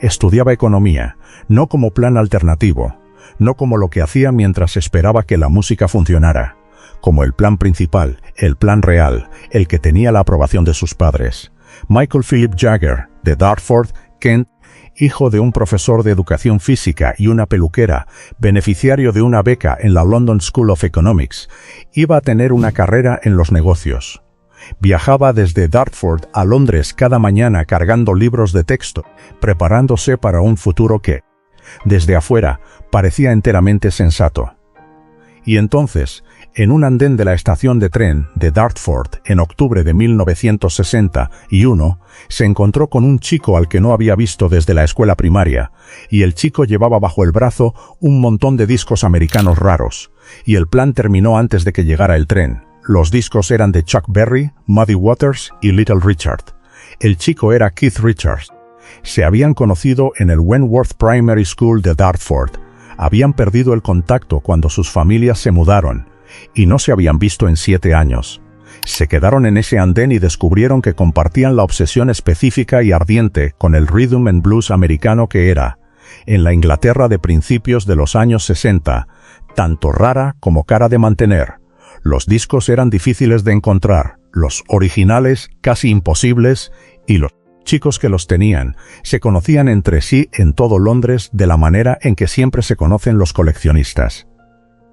Estudiaba economía, no como plan alternativo, no como lo que hacía mientras esperaba que la música funcionara, como el plan principal, el plan real, el que tenía la aprobación de sus padres. Michael Philip Jagger, de Dartford, Kent, hijo de un profesor de educación física y una peluquera, beneficiario de una beca en la London School of Economics, iba a tener una carrera en los negocios. Viajaba desde Dartford a Londres cada mañana cargando libros de texto, preparándose para un futuro que, desde afuera, parecía enteramente sensato. Y entonces, en un andén de la estación de tren de Dartford en octubre de 1961, se encontró con un chico al que no había visto desde la escuela primaria, y el chico llevaba bajo el brazo un montón de discos americanos raros, y el plan terminó antes de que llegara el tren. Los discos eran de Chuck Berry, Muddy Waters y Little Richard. El chico era Keith Richards. Se habían conocido en el Wentworth Primary School de Dartford. Habían perdido el contacto cuando sus familias se mudaron, y no se habían visto en 7 años. Se quedaron en ese andén y descubrieron que compartían la obsesión específica y ardiente con el rhythm and blues americano que era, en la Inglaterra de principios de los años 60, tanto rara como cara de mantener. Los discos eran difíciles de encontrar, los originales casi imposibles, y los chicos que los tenían se conocían entre sí en todo Londres de la manera en que siempre se conocen los coleccionistas.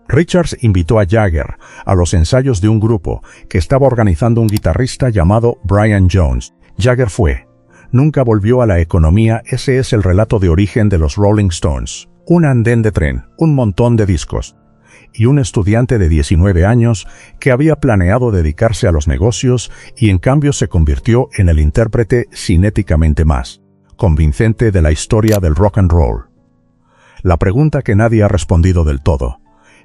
Richards invitó a Jagger a los ensayos de un grupo que estaba organizando un guitarrista llamado Brian Jones. Jagger fue. Nunca volvió a la economía. Ese es el relato de origen de los Rolling Stones. Un andén de tren, un montón de discos, y un estudiante de 19 años que había planeado dedicarse a los negocios y en cambio se convirtió en el intérprete cinéticamente más convincente de la historia del rock and roll. La pregunta que nadie ha respondido del todo,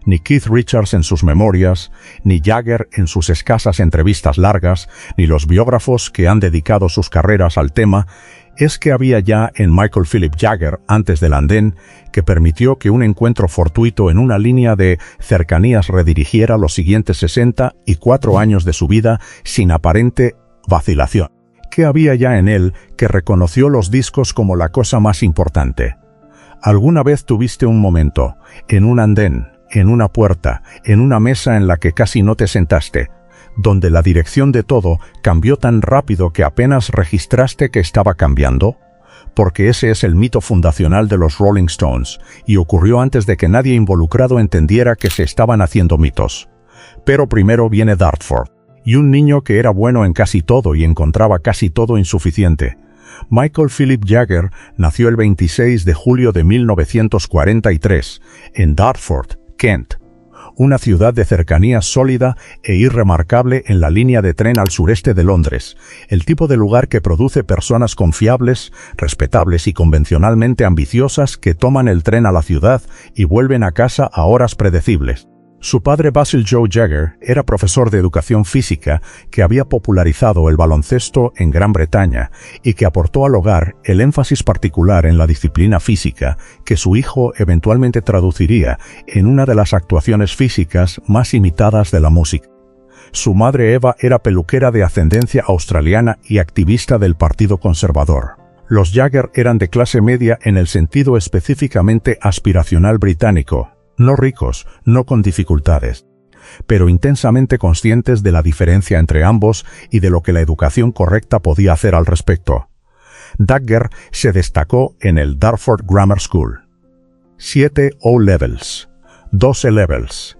ni Keith Richards en sus memorias, ni Jagger en sus escasas entrevistas largas, ni los biógrafos que han dedicado sus carreras al tema, es que había ya en Michael Philip Jagger, antes del andén, que permitió que un encuentro fortuito en una línea de cercanías redirigiera los siguientes 64 años de su vida sin aparente vacilación. ¿Qué había ya en él que reconoció los discos como la cosa más importante? ¿Alguna vez tuviste un momento, en un andén, en una puerta, en una mesa en la que casi no te sentaste, donde la dirección de todo cambió tan rápido que apenas registraste que estaba cambiando? Porque ese es el mito fundacional de los Rolling Stones, y ocurrió antes de que nadie involucrado entendiera que se estaban haciendo mitos. Pero primero viene Dartford, y un niño que era bueno en casi todo y encontraba casi todo insuficiente. Michael Philip Jagger nació el 26 de julio de 1943, en Dartford, Kent, una ciudad de cercanía sólida e irremarcable en la línea de tren al sureste de Londres, el tipo de lugar que produce personas confiables, respetables y convencionalmente ambiciosas que toman el tren a la ciudad y vuelven a casa a horas predecibles. Su padre Basil Joe Jagger era profesor de educación física que había popularizado el baloncesto en Gran Bretaña y que aportó al hogar el énfasis particular en la disciplina física que su hijo eventualmente traduciría en una de las actuaciones físicas más imitadas de la música. Su madre Eva era peluquera de ascendencia australiana y activista del Partido Conservador. Los Jagger eran de clase media en el sentido específicamente aspiracional británico. No ricos, no con dificultades, pero intensamente conscientes de la diferencia entre ambos y de lo que la educación correcta podía hacer al respecto. Jagger se destacó en el Dartford Grammar School. 7 O-Levels, 2 E-Levels.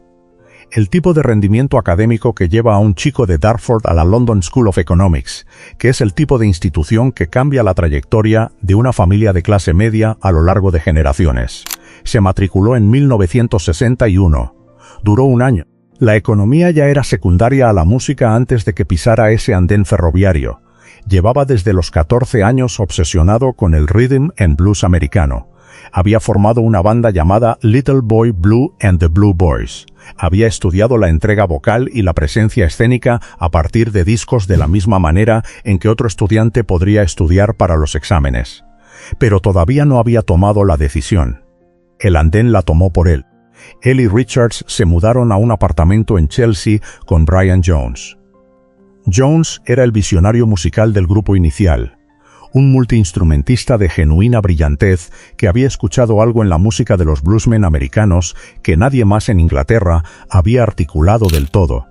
El tipo de rendimiento académico que lleva a un chico de Dartford a la London School of Economics, que es el tipo de institución que cambia la trayectoria de una familia de clase media a lo largo de generaciones. Se matriculó en 1961. Duró un año. La economía ya era secundaria a la música antes de que pisara ese andén ferroviario. Llevaba desde los 14 años obsesionado con el rhythm and blues americano. Había formado una banda llamada Little Boy Blue and the Blue Boys. Había estudiado la entrega vocal y la presencia escénica a partir de discos de la misma manera en que otro estudiante podría estudiar para los exámenes. Pero todavía no había tomado la decisión. El andén la tomó por él. Él y Richards se mudaron a un apartamento en Chelsea con Brian Jones. Jones era el visionario musical del grupo inicial, un multiinstrumentista de genuina brillantez que había escuchado algo en la música de los bluesmen americanos que nadie más en Inglaterra había articulado del todo.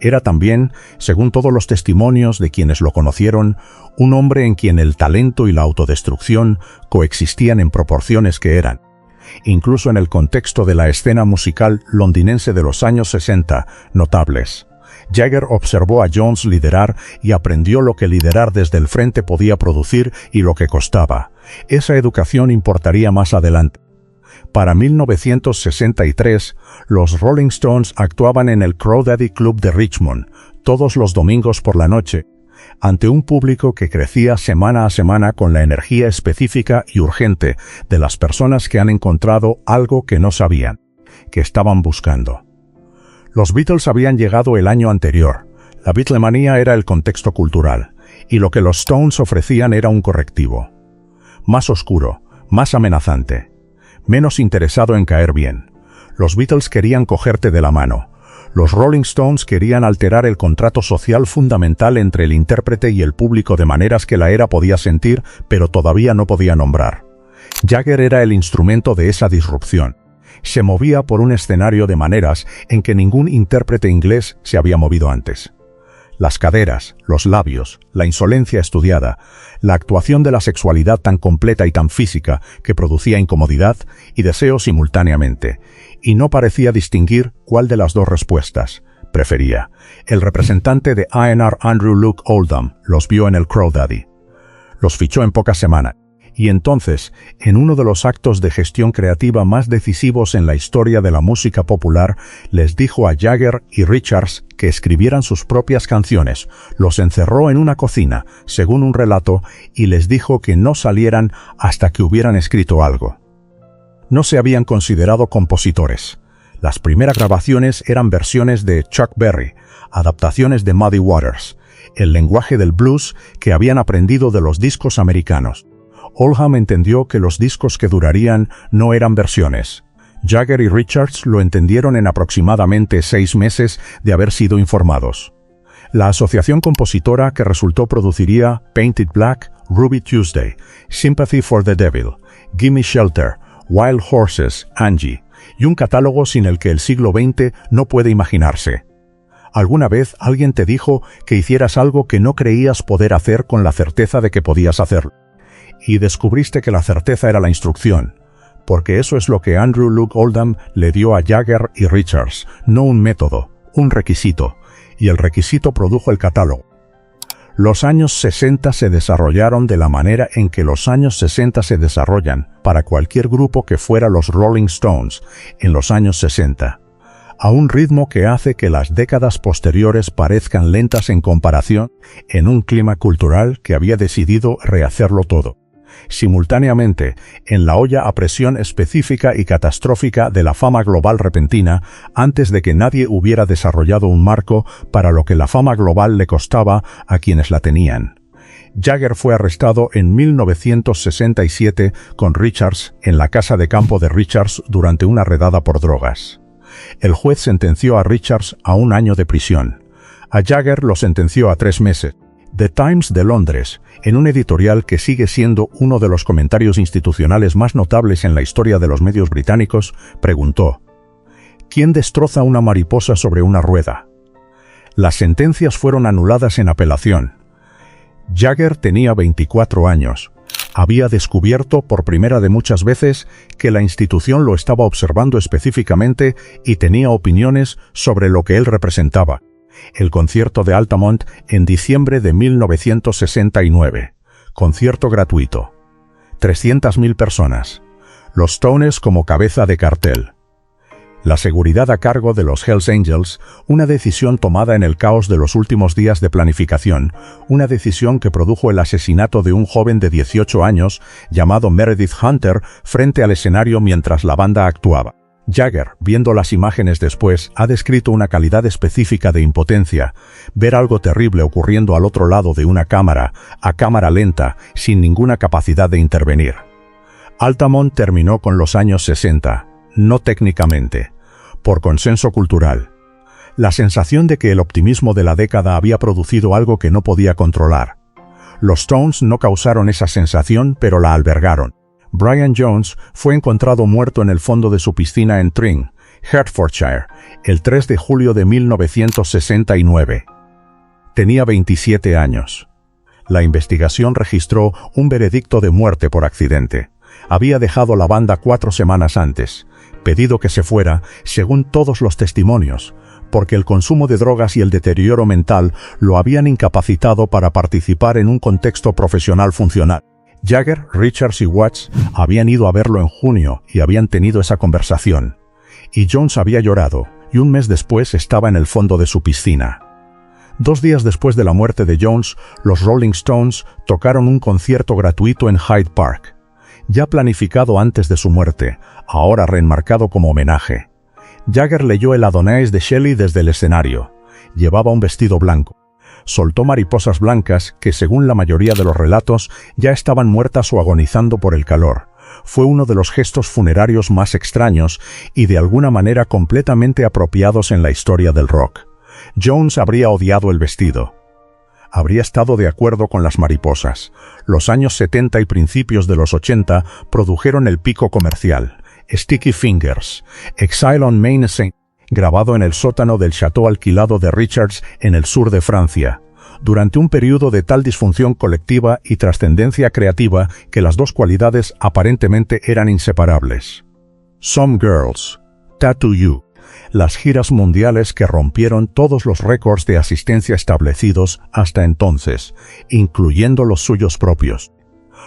Era también, según todos los testimonios de quienes lo conocieron, un hombre en quien el talento y la autodestrucción coexistían en proporciones que eran, incluso en el contexto de la escena musical londinense de los años 60, notables. Jagger observó a Jones liderar y aprendió lo que liderar desde el frente podía producir y lo que costaba. Esa educación importaría más adelante. Para 1963, los Rolling Stones actuaban en el Crawdaddy Club de Richmond, todos los domingos por la noche, ante un público que crecía semana a semana con la energía específica y urgente de las personas que han encontrado algo que no sabían, que estaban buscando. Los Beatles habían llegado el año anterior. La Beatlemanía era el contexto cultural, y lo que los Stones ofrecían era un correctivo. Más oscuro, más amenazante, menos interesado en caer bien. Los Beatles querían cogerte de la mano. Los Rolling Stones querían alterar el contrato social fundamental entre el intérprete y el público de maneras que la era podía sentir, pero todavía no podía nombrar. Jagger era el instrumento de esa disrupción. Se movía por un escenario de maneras en que ningún intérprete inglés se había movido antes. Las caderas, los labios, la insolencia estudiada, la actuación de la sexualidad tan completa y tan física que producía incomodidad y deseo simultáneamente, y no parecía distinguir cuál de las dos respuestas prefería. El representante de A&R Andrew Luke Oldham los vio en el Crawdaddy. Los fichó en pocas semanas. Y entonces, en uno de los actos de gestión creativa más decisivos en la historia de la música popular, les dijo a Jagger y Richards que escribieran sus propias canciones, los encerró en una cocina, según un relato, y les dijo que no salieran hasta que hubieran escrito algo. No se habían considerado compositores. Las primeras grabaciones eran versiones de Chuck Berry, adaptaciones de Muddy Waters, el lenguaje del blues que habían aprendido de los discos americanos. Oldham entendió que los discos que durarían no eran versiones. Jagger y Richards lo entendieron en aproximadamente 6 meses de haber sido informados. La asociación compositora que resultó produciría Painted Black, Ruby Tuesday, Sympathy for the Devil, Gimme Shelter, Wild Horses, Angie, y un catálogo sin el que el siglo XX no puede imaginarse. ¿Alguna vez alguien te dijo que hicieras algo que no creías poder hacer con la certeza de que podías hacerlo? Y descubriste que la certeza era la instrucción, porque eso es lo que Andrew Luke Oldham le dio a Jagger y Richards, no un método, un requisito, y el requisito produjo el catálogo. Los años 60 se desarrollaron de la manera en que los años 60 se desarrollan para cualquier grupo que fuera los Rolling Stones en los años 60, a un ritmo que hace que las décadas posteriores parezcan lentas en comparación en un clima cultural que había decidido rehacerlo todo. Simultáneamente, en la olla a presión específica y catastrófica de la fama global repentina, antes de que nadie hubiera desarrollado un marco para lo que la fama global le costaba a quienes la tenían. Jagger fue arrestado en 1967 con Richards en la casa de campo de Richards durante una redada por drogas. El juez sentenció a Richards a 1 año de prisión. A Jagger lo sentenció a 3 meses. The Times de Londres, en un editorial que sigue siendo uno de los comentarios institucionales más notables en la historia de los medios británicos, preguntó: ¿quién destroza una mariposa sobre una rueda? Las sentencias fueron anuladas en apelación. Jagger tenía 24 años. Había descubierto por primera de muchas veces que la institución lo estaba observando específicamente y tenía opiniones sobre lo que él representaba. El concierto de Altamont en diciembre de 1969. Concierto gratuito. 300.000 personas. Los Stones como cabeza de cartel. La seguridad a cargo de los Hells Angels, una decisión tomada en el caos de los últimos días de planificación, una decisión que produjo el asesinato de un joven de 18 años llamado Meredith Hunter frente al escenario mientras la banda actuaba. Jagger, viendo las imágenes después, ha descrito una calidad específica de impotencia, ver algo terrible ocurriendo al otro lado de una cámara, a cámara lenta, sin ninguna capacidad de intervenir. Altamont terminó con los años 60, no técnicamente, por consenso cultural. La sensación de que el optimismo de la década había producido algo que no podía controlar. Los Stones no causaron esa sensación, pero la albergaron. Brian Jones fue encontrado muerto en el fondo de su piscina en Tring, Hertfordshire, el 3 de julio de 1969. Tenía 27 años. La investigación registró un veredicto de muerte por accidente. Había dejado la banda 4 semanas antes, pedido que se fuera, según todos los testimonios, porque el consumo de drogas y el deterioro mental lo habían incapacitado para participar en un contexto profesional funcional. Jagger, Richards y Watts habían ido a verlo en junio y habían tenido esa conversación. Y Jones había llorado, y un mes después estaba en el fondo de su piscina. 2 días después de la muerte de Jones, los Rolling Stones tocaron un concierto gratuito en Hyde Park, ya planificado antes de su muerte, ahora reenmarcado como homenaje. Jagger leyó el Adonais de Shelley desde el escenario. Llevaba un vestido blanco. Soltó mariposas blancas que, según la mayoría de los relatos, ya estaban muertas o agonizando por el calor. Fue uno de los gestos funerarios más extraños y de alguna manera completamente apropiados en la historia del rock. Jones habría odiado el vestido. Habría estado de acuerdo con las mariposas. Los años 70 y principios de los 80 produjeron el pico comercial. Sticky Fingers, Exile on Main St., grabado en el sótano del chateau alquilado de Richards en el sur de Francia, durante un periodo de tal disfunción colectiva y trascendencia creativa que las dos cualidades aparentemente eran inseparables. Some Girls, Tattoo You, las giras mundiales que rompieron todos los récords de asistencia establecidos hasta entonces, incluyendo los suyos propios.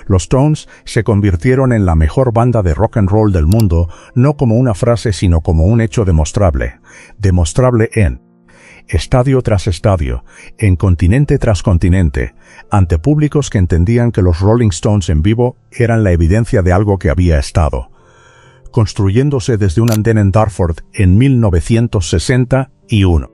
Los Stones se convirtieron en la mejor banda de rock and roll del mundo, no como una frase sino como un hecho demostrable en estadio tras estadio, en continente tras continente, ante públicos que entendían que los Rolling Stones en vivo eran la evidencia de algo que había estado construyéndose desde un andén en Dartford en 1961.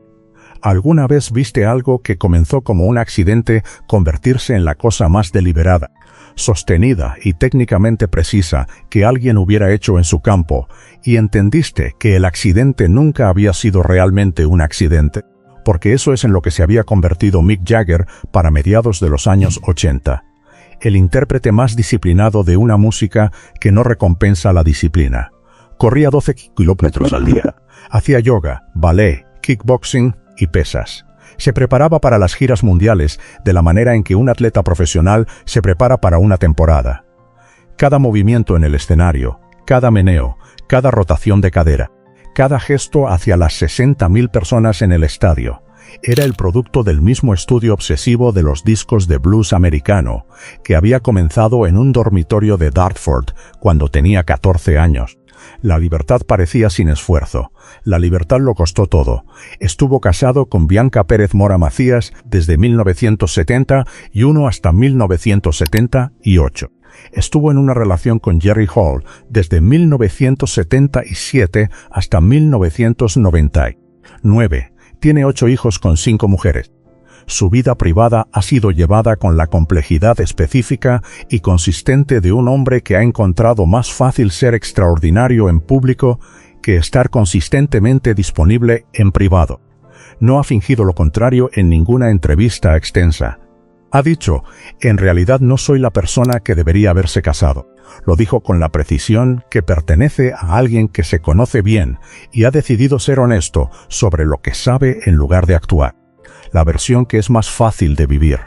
¿Alguna vez viste algo que comenzó como un accidente convertirse en la cosa más deliberada, sostenida y técnicamente precisa que alguien hubiera hecho en su campo, y entendiste que el accidente nunca había sido realmente un accidente? Porque eso es en lo que se había convertido Mick Jagger para mediados de los años 80. El intérprete más disciplinado de una música que no recompensa la disciplina. Corría 12 kilómetros al día. Hacía yoga, ballet, kickboxing y pesas. Se preparaba para las giras mundiales de la manera en que un atleta profesional se prepara para una temporada. Cada movimiento en el escenario, cada meneo, cada rotación de cadera, cada gesto hacia las 60.000 personas en el estadio, era el producto del mismo estudio obsesivo de los discos de blues americano, que había comenzado en un dormitorio de Dartford cuando tenía 14 años. La libertad parecía sin esfuerzo. La libertad lo costó todo. Estuvo casado con Bianca Pérez Mora Macías desde 1971 hasta 1978. Estuvo en una relación con Jerry Hall desde 1977 hasta 1999. Tiene 8 hijos con 5 mujeres. Su vida privada ha sido llevada con la complejidad específica y consistente de un hombre que ha encontrado más fácil ser extraordinario en público que estar consistentemente disponible en privado. No ha fingido lo contrario en ninguna entrevista extensa. Ha dicho, en realidad no soy la persona que debería haberse casado. Lo dijo con la precisión que pertenece a alguien que se conoce bien y ha decidido ser honesto sobre lo que sabe en lugar de actuar. La versión que es más fácil de vivir.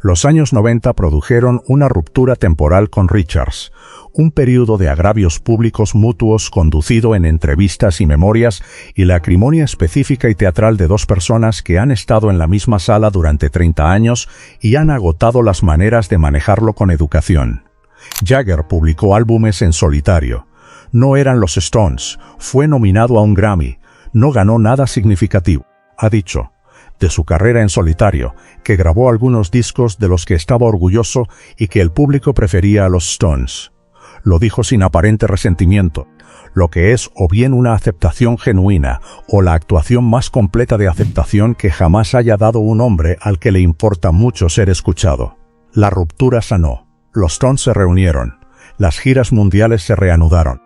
Los años 90 produjeron una ruptura temporal con Richards, un período de agravios públicos mutuos conducido en entrevistas y memorias y la acrimonia específica y teatral de 2 personas que han estado en la misma sala durante 30 años y han agotado las maneras de manejarlo con educación. Jagger publicó álbumes en solitario. No eran los Stones, fue nominado a un Grammy, no ganó nada significativo. Ha dicho, de su carrera en solitario, que grabó algunos discos de los que estaba orgulloso y que el público prefería a los Stones. Lo dijo sin aparente resentimiento, lo que es o bien una aceptación genuina o la actuación más completa de aceptación que jamás haya dado un hombre al que le importa mucho ser escuchado. La ruptura sanó, los Stones se reunieron, las giras mundiales se reanudaron.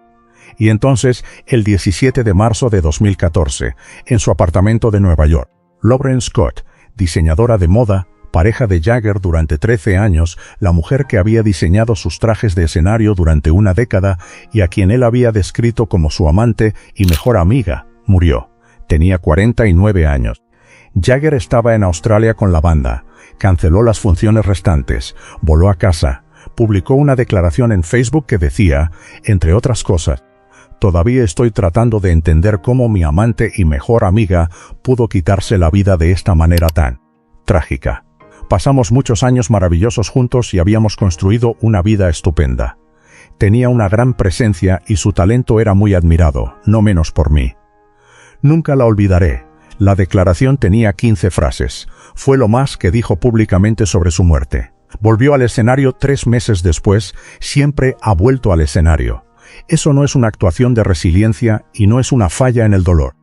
Y entonces, el 17 de marzo de 2014, en su apartamento de Nueva York, Lauren Scott, diseñadora de moda, pareja de Jagger durante 13 años, la mujer que había diseñado sus trajes de escenario durante una década y a quien él había descrito como su amante y mejor amiga, murió. Tenía 49 años. Jagger estaba en Australia con la banda, canceló las funciones restantes, voló a casa, publicó una declaración en Facebook que decía, entre otras cosas, «Todavía estoy tratando de entender cómo mi amante y mejor amiga pudo quitarse la vida de esta manera tan trágica. Pasamos muchos años maravillosos juntos y habíamos construido una vida estupenda. Tenía una gran presencia y su talento era muy admirado, no menos por mí. Nunca la olvidaré. La declaración tenía 15 frases. Fue lo más que dijo públicamente sobre su muerte. Volvió al escenario 3 meses después, siempre ha vuelto al escenario. Eso no es una actuación de resiliencia y no es una falla en el dolor.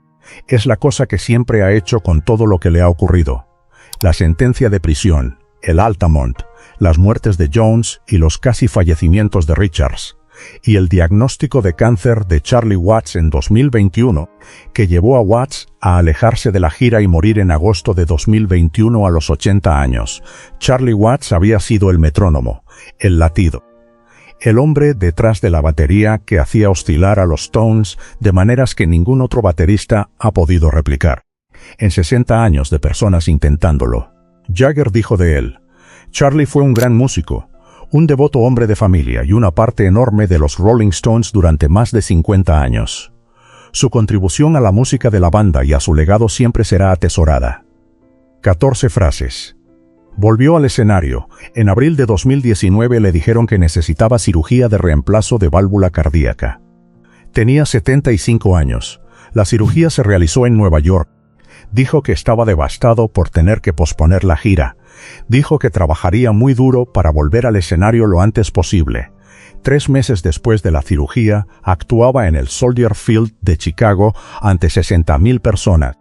Es la cosa que siempre ha hecho con todo lo que le ha ocurrido. La sentencia de prisión, el Altamont, las muertes de Jones y los casi fallecimientos de Richards, y el diagnóstico de cáncer de Charlie Watts en 2021, que llevó a Watts a alejarse de la gira y morir en agosto de 2021 a los 80 años. Charlie Watts había sido el metrónomo, el latido, el hombre detrás de la batería que hacía oscilar a los Stones de maneras que ningún otro baterista ha podido replicar. En 60 años de personas intentándolo. Jagger dijo de él, «Charlie fue un gran músico, un devoto hombre de familia y una parte enorme de los Rolling Stones durante más de 50 años. Su contribución a la música de la banda y a su legado siempre será atesorada». 14 frases. Volvió al escenario. En abril de 2019 le dijeron que necesitaba cirugía de reemplazo de válvula cardíaca. Tenía 75 años. La cirugía se realizó en Nueva York. Dijo que estaba devastado por tener que posponer la gira. Dijo que trabajaría muy duro para volver al escenario lo antes posible. 3 meses después de la cirugía, actuaba en el Soldier Field de Chicago ante 60.000 personas.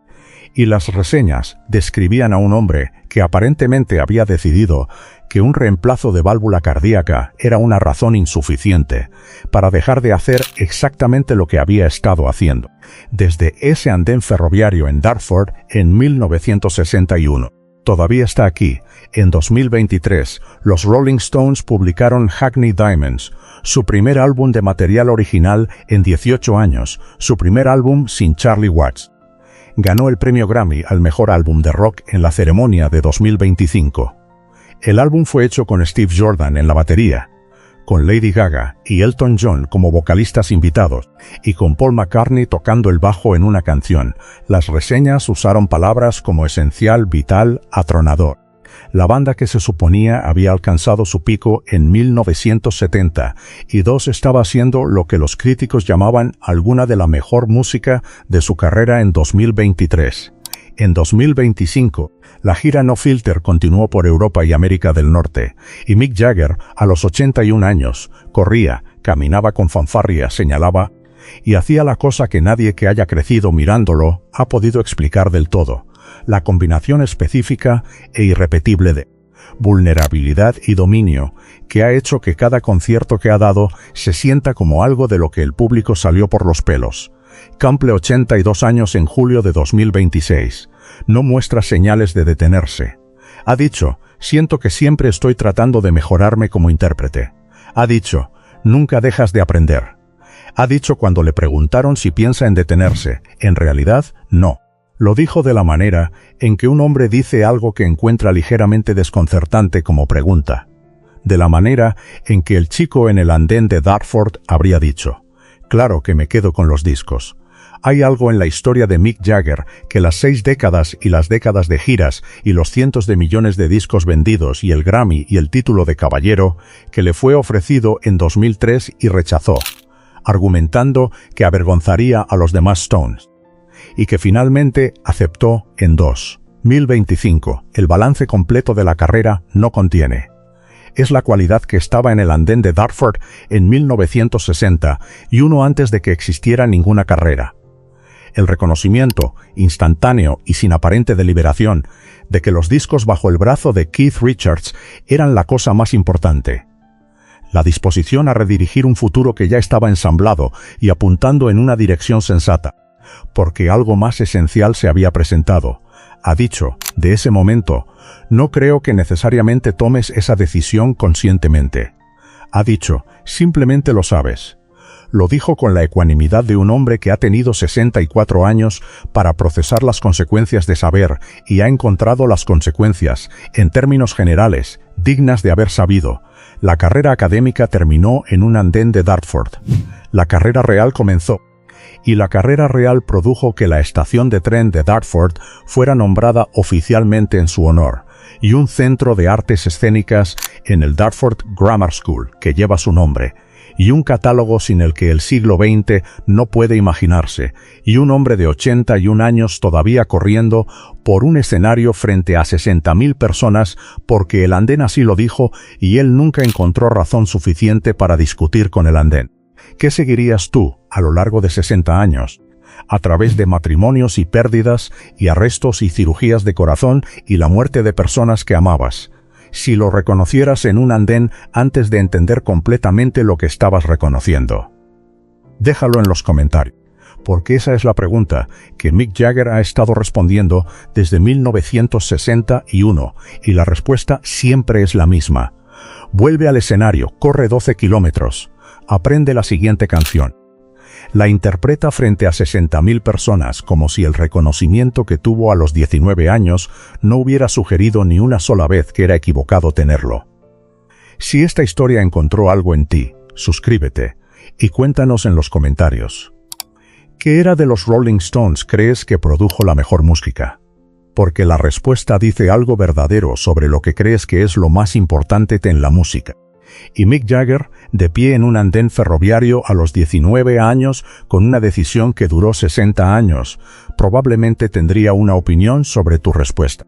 Y las reseñas describían a un hombre que aparentemente había decidido que un reemplazo de válvula cardíaca era una razón insuficiente para dejar de hacer exactamente lo que había estado haciendo, desde ese andén ferroviario en Dartford en 1961. Todavía está aquí. En 2023, los Rolling Stones publicaron Hackney Diamonds, su primer álbum de material original en 18 años, su primer álbum sin Charlie Watts. Ganó el premio Grammy al mejor álbum de rock en la ceremonia de 2025. El álbum fue hecho con Steve Jordan en la batería, con Lady Gaga y Elton John como vocalistas invitados, y con Paul McCartney tocando el bajo en una canción. Las reseñas usaron palabras como esencial, vital, atronador. La banda que se suponía había alcanzado su pico en 1970 y dos estaba haciendo lo que los críticos llamaban alguna de la mejor música de su carrera en 2023. En 2025, la gira No Filter continuó por Europa y América del Norte, y Mick Jagger, a los 81 años, corría, caminaba con fanfarria, señalaba, y hacía la cosa que nadie que haya crecido mirándolo ha podido explicar del todo, la combinación específica e irrepetible de vulnerabilidad y dominio que ha hecho que cada concierto que ha dado se sienta como algo de lo que el público salió por los pelos. Cumple 82 años en julio de 2026. No muestra señales de detenerse. Ha dicho, siento que siempre estoy tratando de mejorarme como intérprete. Ha dicho, nunca dejas de aprender. Ha dicho cuando le preguntaron si piensa en detenerse, en realidad, no. Lo dijo de la manera en que un hombre dice algo que encuentra ligeramente desconcertante como pregunta. De la manera en que el chico en el andén de Dartford habría dicho, claro que me quedo con los discos. Hay algo en la historia de Mick Jagger que las 6 décadas y las décadas de giras y los cientos de millones de discos vendidos y el Grammy y el título de caballero que le fue ofrecido en 2003 y rechazó, argumentando que avergonzaría a los demás Stones, y que finalmente aceptó en 2025. El balance completo de la carrera no contiene. Es la cualidad que estaba en el andén de Dartford en 1960 y uno antes de que existiera ninguna carrera. El reconocimiento, instantáneo y sin aparente deliberación, de que los discos bajo el brazo de Keith Richards eran la cosa más importante. La disposición a redirigir un futuro que ya estaba ensamblado y apuntando en una dirección sensata, porque algo más esencial se había presentado, Ha dicho, de ese momento, no creo que necesariamente tomes esa decisión conscientemente. Ha dicho, simplemente lo sabes. Lo dijo con la ecuanimidad de un hombre que ha tenido 64 años para procesar las consecuencias de saber y ha encontrado las consecuencias, en términos generales, dignas de haber sabido. La carrera académica terminó en un andén de Dartford. La carrera real comenzó. Y la carrera real produjo que la estación de tren de Dartford fuera nombrada oficialmente en su honor, y un centro de artes escénicas en el Dartford Grammar School, que lleva su nombre, y un catálogo sin el que el siglo XX no puede imaginarse, y un hombre de 81 años todavía corriendo por un escenario frente a 60.000 personas porque el andén así lo dijo y él nunca encontró razón suficiente para discutir con el andén. ¿Qué seguirías tú a lo largo de 60 años? A través de matrimonios y pérdidas y arrestos y cirugías de corazón y la muerte de personas que amabas. Si lo reconocieras en un andén antes de entender completamente lo que estabas reconociendo. Déjalo en los comentarios, porque esa es la pregunta que Mick Jagger ha estado respondiendo desde 1961 y la respuesta siempre es la misma. Vuelve al escenario, corre 12 kilómetros. Aprende la siguiente canción. La interpreta frente a 60.000 personas como si el reconocimiento que tuvo a los 19 años no hubiera sugerido ni una sola vez que era equivocado tenerlo. Si esta historia encontró algo en ti, suscríbete y cuéntanos en los comentarios. ¿Qué era de los Rolling Stones crees que produjo la mejor música? Porque la respuesta dice algo verdadero sobre lo que crees que es lo más importante en la música. Y Mick Jagger, de pie en un andén ferroviario a los 19 años con una decisión que duró 60 años, probablemente tendría una opinión sobre tu respuesta.